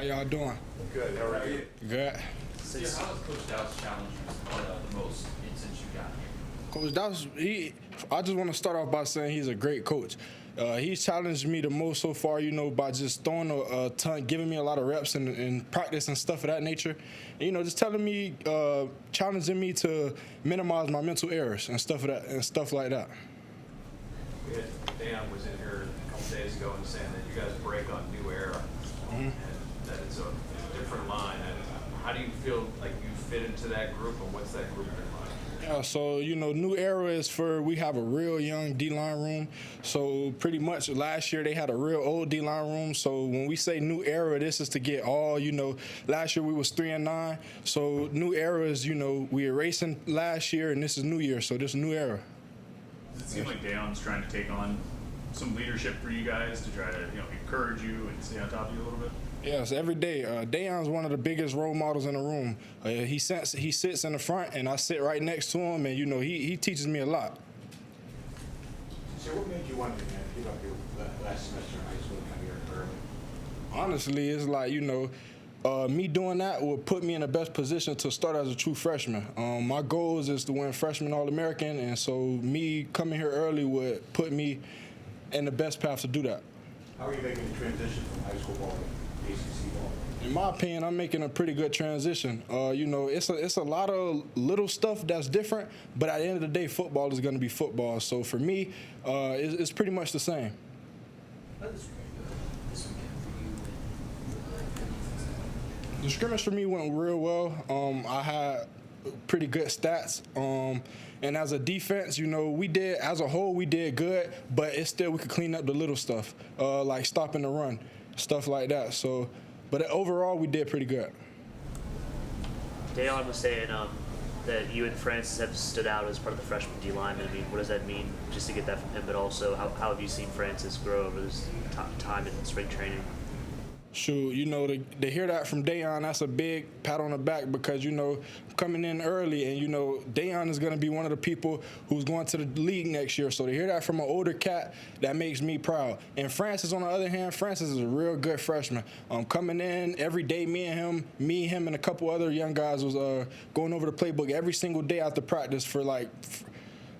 y'all doing? Good. How are you? Good. So how has Coach Dow's challenged you the most since you got here? Coach Dawes, I just want to start off by saying he's a great coach. He's challenged me the most so far, by just throwing a ton, giving me a lot of reps and practice and stuff of that nature. And, just telling me, challenging me to minimize my mental errors and stuff like that. Dan was in here a couple days ago and saying that you guys break on New Era, and that it's a different line. And how do you feel like you fit into that group, and what's that group been like? Yeah, so, New Era is we have a real young D-line room. So pretty much last year they had a real old D-line room. So when we say New Era, this is to get all, last year we was 3-9. So New Era is, we erasing last year and this is New Year. So this is New Era. Does it seem like Dayon's trying to take on some leadership for you guys to try to, encourage you and stay on top of you a little bit? Yes, every day. Dayon's one of the biggest role models in the room. He sits in the front, and I sit right next to him, and he teaches me a lot. So, what made you want to give up your last semester in high school and come here early? Honestly, it's like me doing that will put me in the best position to start as a true freshman. My goal is to win freshman All-American, and so me coming here early would put me in the best path to do that. How are you making the transition from high school ball to ACC ball? In my opinion, I'm making a pretty good transition. It's a lot of little stuff that's different, but at the end of the day, football is going to be football. So for me, it's pretty much the same. The scrimmage for me went real well. I had pretty good stats. And as a defense, we did, as a whole, we did good, but it's still, we could clean up the little stuff, like stopping the run, stuff like that. So, but overall, we did pretty good. Dayon was saying that you and Francis have stood out as part of the freshman D lineman. I mean, what does that mean, just to get that from him, but also how have you seen Francis grow over this time in spring training? Shoot, to hear that from Dayon, that's a big pat on the back because, coming in early and, Dayon is going to be one of the people who's going to the league next year. So to hear that from an older cat, that makes me proud. And Francis, on the other hand, Francis is a real good freshman. Coming in every day, me, him, and a couple other young guys was going over the playbook every single day after practice for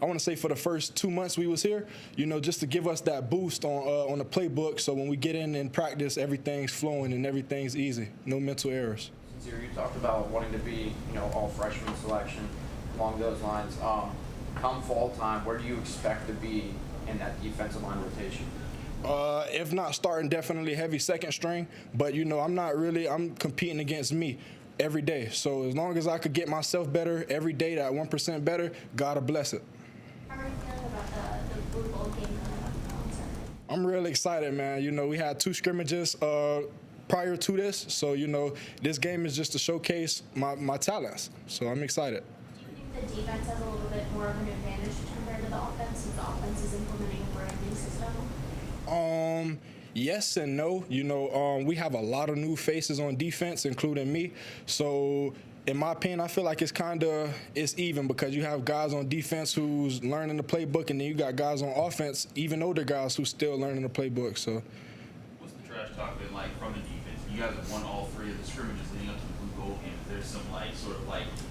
I want to say for the first 2 months we was here, just to give us that boost on the playbook. So when we get in and practice, everything's flowing and everything's easy. No mental errors. You talked about wanting to be, all freshman selection along those lines. Come fall time, where do you expect to be in that defensive line rotation? If not starting, definitely heavy second string. But, I'm competing against me every day. So as long as I could get myself better every day, that 1% better, God bless it. How are you feeling about the Blue Bowl game coming up on Saturday? I'm really excited, man. We had 2 scrimmages prior to this, so this game is just to showcase my talents. So I'm excited. Do you think the defense has a little bit more of an advantage compared to the offense since the offense is implementing a brand new system? Yes and no. We have a lot of new faces on defense, including me. So in my opinion, I feel like it's even because you have guys on defense who's learning the playbook, and then you got guys on offense, even older guys who's still learning the playbook. So, What's the trash talk been like from the defense? You guys have won all 3 of the scrimmages leading up to the Blue Gold game. There's some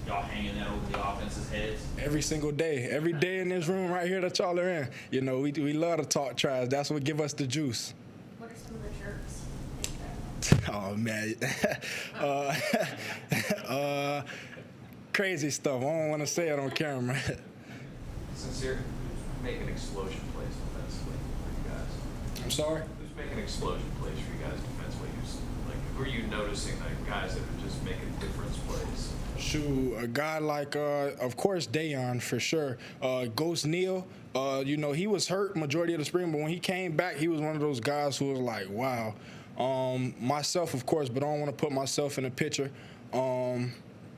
y'all hanging that over the offense's heads. Every single day, in this room right here that y'all are in, we love to talk trash. That's what give us the juice. What are some of the jerks? Oh man, crazy stuff. I don't want to say it on camera. Since you're making explosion plays defensively for you guys. I'm sorry? Who's making explosion plays for you guys defensively? Who are you noticing, guys that are just making difference plays? Shoot, a guy like, of course, Dayon for sure. Ghost Neal, he was hurt majority of the spring, but when he came back, he was one of those guys who was like, wow. Myself, of course, but I don't want to put myself in the picture.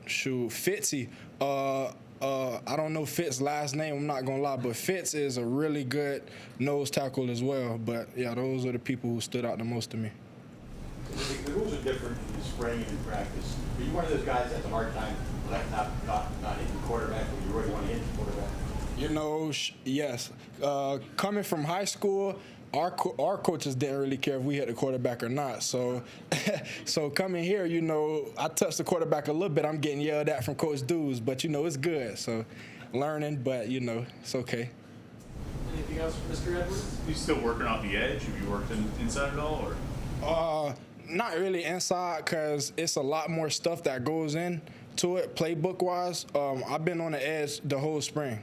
Fitzy. I don't know Fitz's last name, I'm not going to lie, but Fitz is a really good nose tackle as well. But, yeah, those are the people who stood out the most to me. The rules are different in the spring and in practice. Are you one of those guys that has a hard time not hitting the quarterback when you really want to hit the quarterback? Yes. Coming from high school, our coaches didn't really care if we hit the quarterback or not. So, so coming here, you know, I touched the quarterback a little bit. I'm getting yelled at from Coach Dews, but you know, it's good. So, learning, but you know, it's okay. Anything else from Mr. Edwards? You still working off the edge? Have you worked inside at all, or? Not really inside, cause it's a lot more stuff that goes into it, playbook wise. I've been on the edge the whole spring.